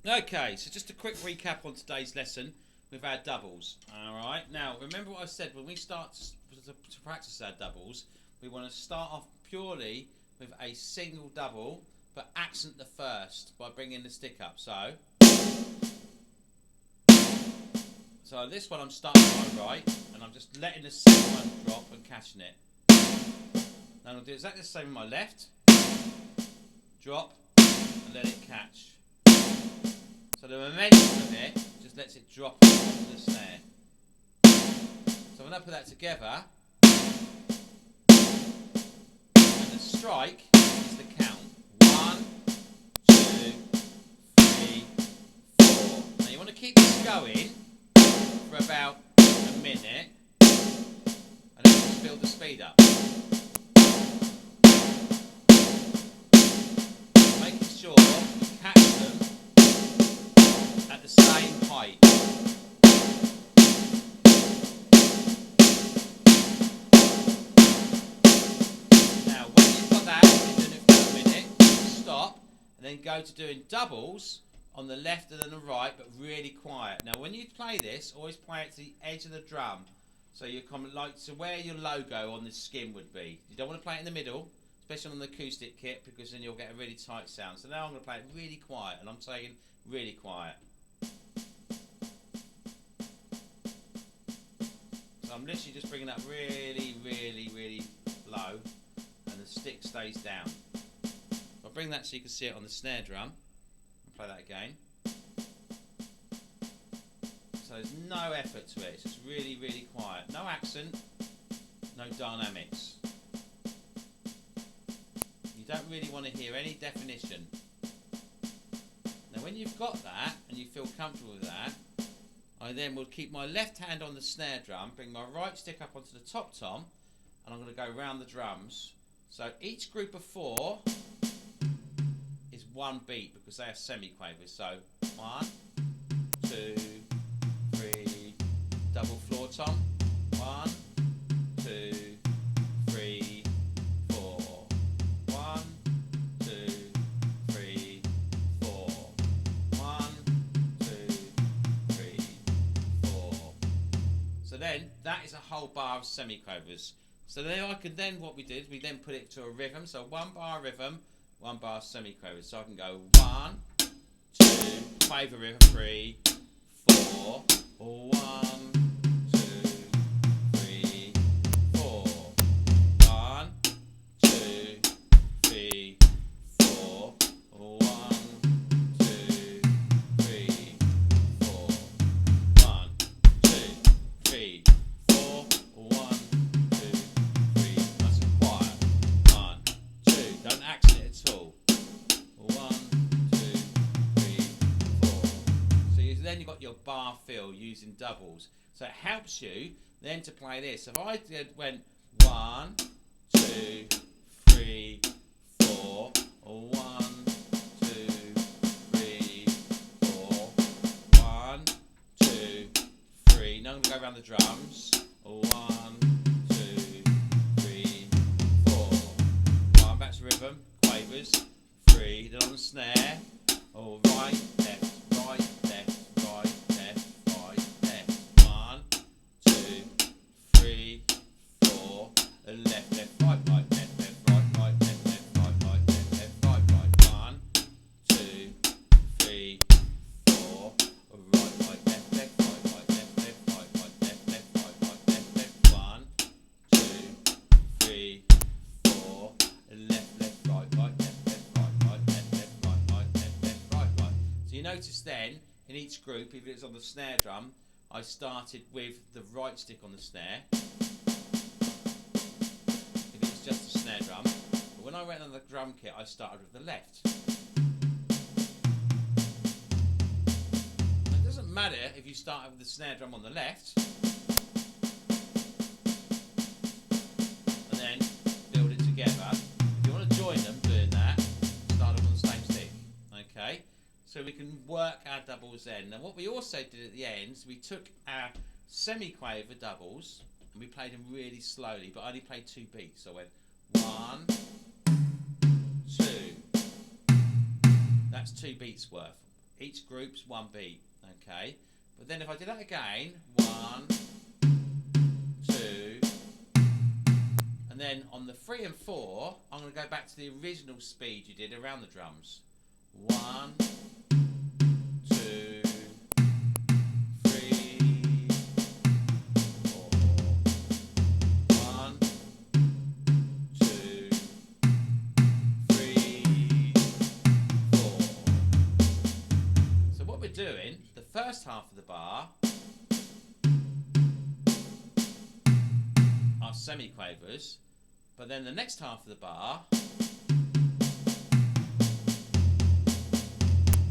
Okay, so just a quick recap on today's lesson with our doubles. Alright, now remember what I said, when we start to practice our doubles, we want to start off purely with a single double, but accent the first by bringing the stick up. So this one I'm starting on my right, and I'm just letting the second one drop and catching it. Now I'll do exactly the same with my left. Drop and let it catch. So the momentum of it just lets it drop onto the snare. So when I put that together, and the strike is the count. 1, 2, 3, 4. Now you want to keep this going for about a minute, and then just build the speed up. Making sure you catch them at the same height. Now when you've got that, you're doing it for a minute, stop, and then go to doing doubles on the left and then the right, but really quiet. Now when you play this, always play it to the edge of the drum, so you come like to where your logo on the skin would be. You don't want to play it in the middle, especially on the acoustic kit, because then you'll get a really tight sound. So now I'm going to play it really quiet, and I'm saying really quiet. So I'm literally just bringing that really, really, really low, and the stick stays down. I'll bring that so you can see it on the snare drum. I'll play that again. So there's no effort to it, it's just really, really quiet. No accent, no dynamics. You don't really want to hear any definition. Now when you've got that, and you feel comfortable with that, I then will keep my left hand on the snare drum, bring my right stick up onto the top tom, and I'm going to go round the drums. So each group of 4 is one beat, because they are semi-quavers. So 1, 2, 3, double floor tom. 1, 2, 3, 4. 1, 2, 3, 4. 1, 2, 3, 4. So then that is a whole bar of semi-quavers. So then we then put it to a rhythm. So 1 bar rhythm, 1 bar semi-quavers. So I can go 1, 2, quaver rhythm, 3, 4. 1, 2, 3, 4. 1, 2, 3, 4. 1, 2, 3, 4. 1, 2, 3, 4. 1, 2, 3. Nice and quiet. 1, 2. Don't accent it at all. 1, 2, 3, 4. So then you've got your bar feel using doubles. So it helps you then to play this. If I went 1, 2, 3, 4. 1, 2, 3, 4. 1, 2, 3. Now I'm going to go around the drums. 1, 2, 3, 4. 1, back to rhythm, quavers, 3. Then on the snare. Right, left, right, left, right, left, right, left. 1, 2, 3, 4. Left, left, right, right, left, left, right, right, left, left, right, right, left, left, right, right. 1, 2, 3, 4. Right, right, left, left, right, right, left, left, right, right, left, left, right, right, left, left. 1, 2, 3, 4. Left, left, right, right, left, left, right, right, left, left, right, right, left, left, right, right. So you notice then, in each group, if it's on the snare drum, I started with the right stick on the snare. If it was just a snare drum. But when I went on the drum kit, I started with the left. And it doesn't matter if you start with the snare drum on the left, and then build it together. If you want to join them doing that, start them on the same stick. Okay? So we can work our doubles then. Now what we also did at the end is we took our semi-quaver doubles and we played them really slowly, but I only played 2 beats. So I went 1, 2. That's 2 beats worth. Each group's one beat, okay? But then if I do that again, 1, 2, and then on the 3 and 4, I'm going to go back to the original speed you did around the drums. 1, 2, 3, 4. 1, 2, 3, 4. So what we're doing, the first half of the bar are semiquavers, but then the next half of the bar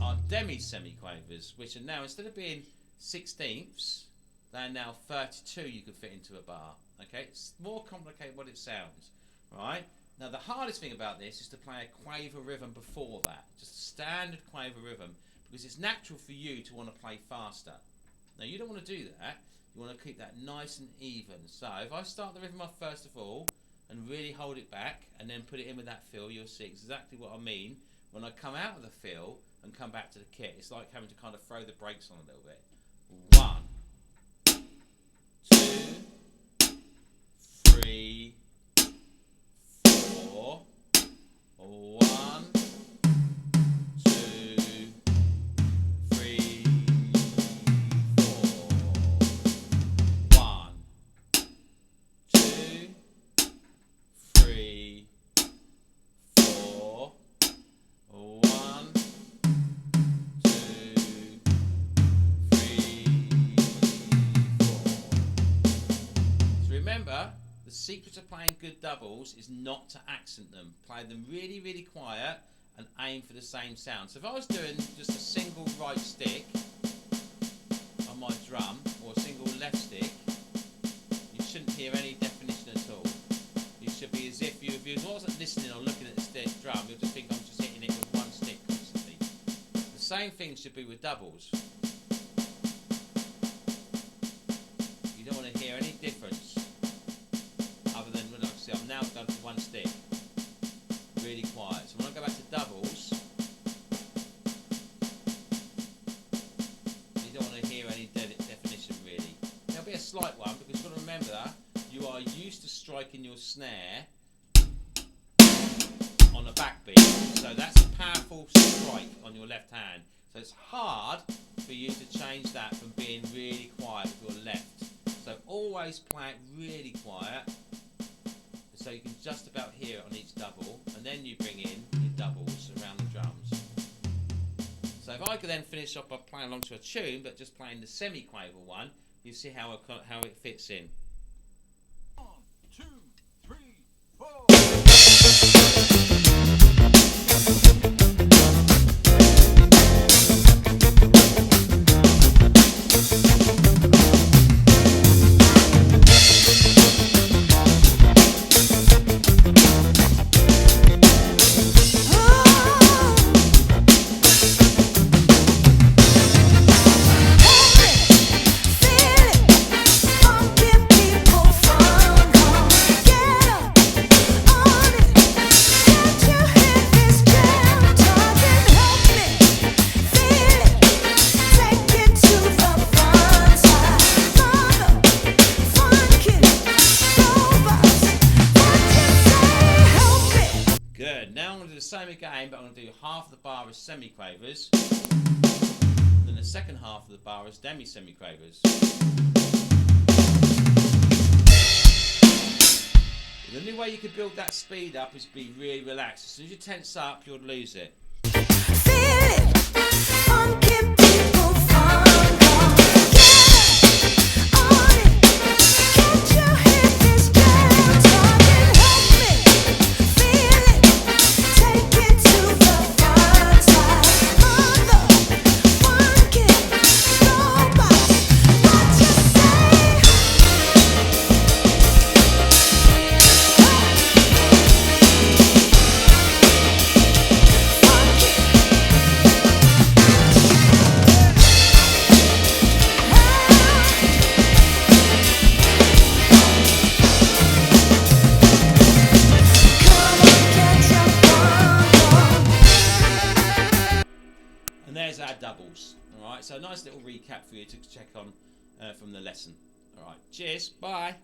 are demi-semiquavers, which are now, instead of being 16ths, they're now 32 you can fit into a bar. Okay, it's more complicated what it sounds, right? Now the hardest thing about this is to play a quaver rhythm before that, just a standard quaver rhythm, because it's natural for you to want to play faster. Now you don't want to do that, you want to keep that nice and even. So if I start the rhythm off first of all, and really hold it back, and then put it in with that fill, you'll see exactly what I mean when I come out of the fill and come back to the kit. It's like having to kind of throw the brakes on a little bit. 1, 2, 3, 4. 1, 2, 3, 4. 1, 2, 3, 4. 1, 2, 3, 4. So remember, the secret to playing good doubles is not to accent them. Play them really, really quiet and aim for the same sound. So if I was doing just a single right stick on my drum, or a single left stick, you shouldn't hear any definition at all. You should be as if you wasn't listening or looking at the stick drum, you'll just think I'm just hitting it with one stick constantly. The same thing should be with doubles. You don't want to hear any difference, other than when I'm now done for one stick. Really quiet. So when I go back to doubles, you don't want to hear any definition really. There'll be a slight one, because you've got to remember you are used to striking your snare on a backbeat, so that's a powerful strike on your left hand. So it's hard for you to change that from being really quiet with your left. So always play it really quiet, so you can just about hear it on each double, and then you bring in your doubles around the drums. So if I could then finish off by playing along to a tune, but just playing the semi-quaver one, you see how it fits in. 1, 2, 3, 4. Now I'm going to do the same again, but I'm going to do half the bar as semi-quavers, then the second half of the bar as demi-semi-quavers. The only way you could build that speed up is be really relaxed. As soon as you tense up, you'll lose it. And there's our doubles. Alright, so a nice little recap for you to check on from the lesson. Alright, cheers, bye.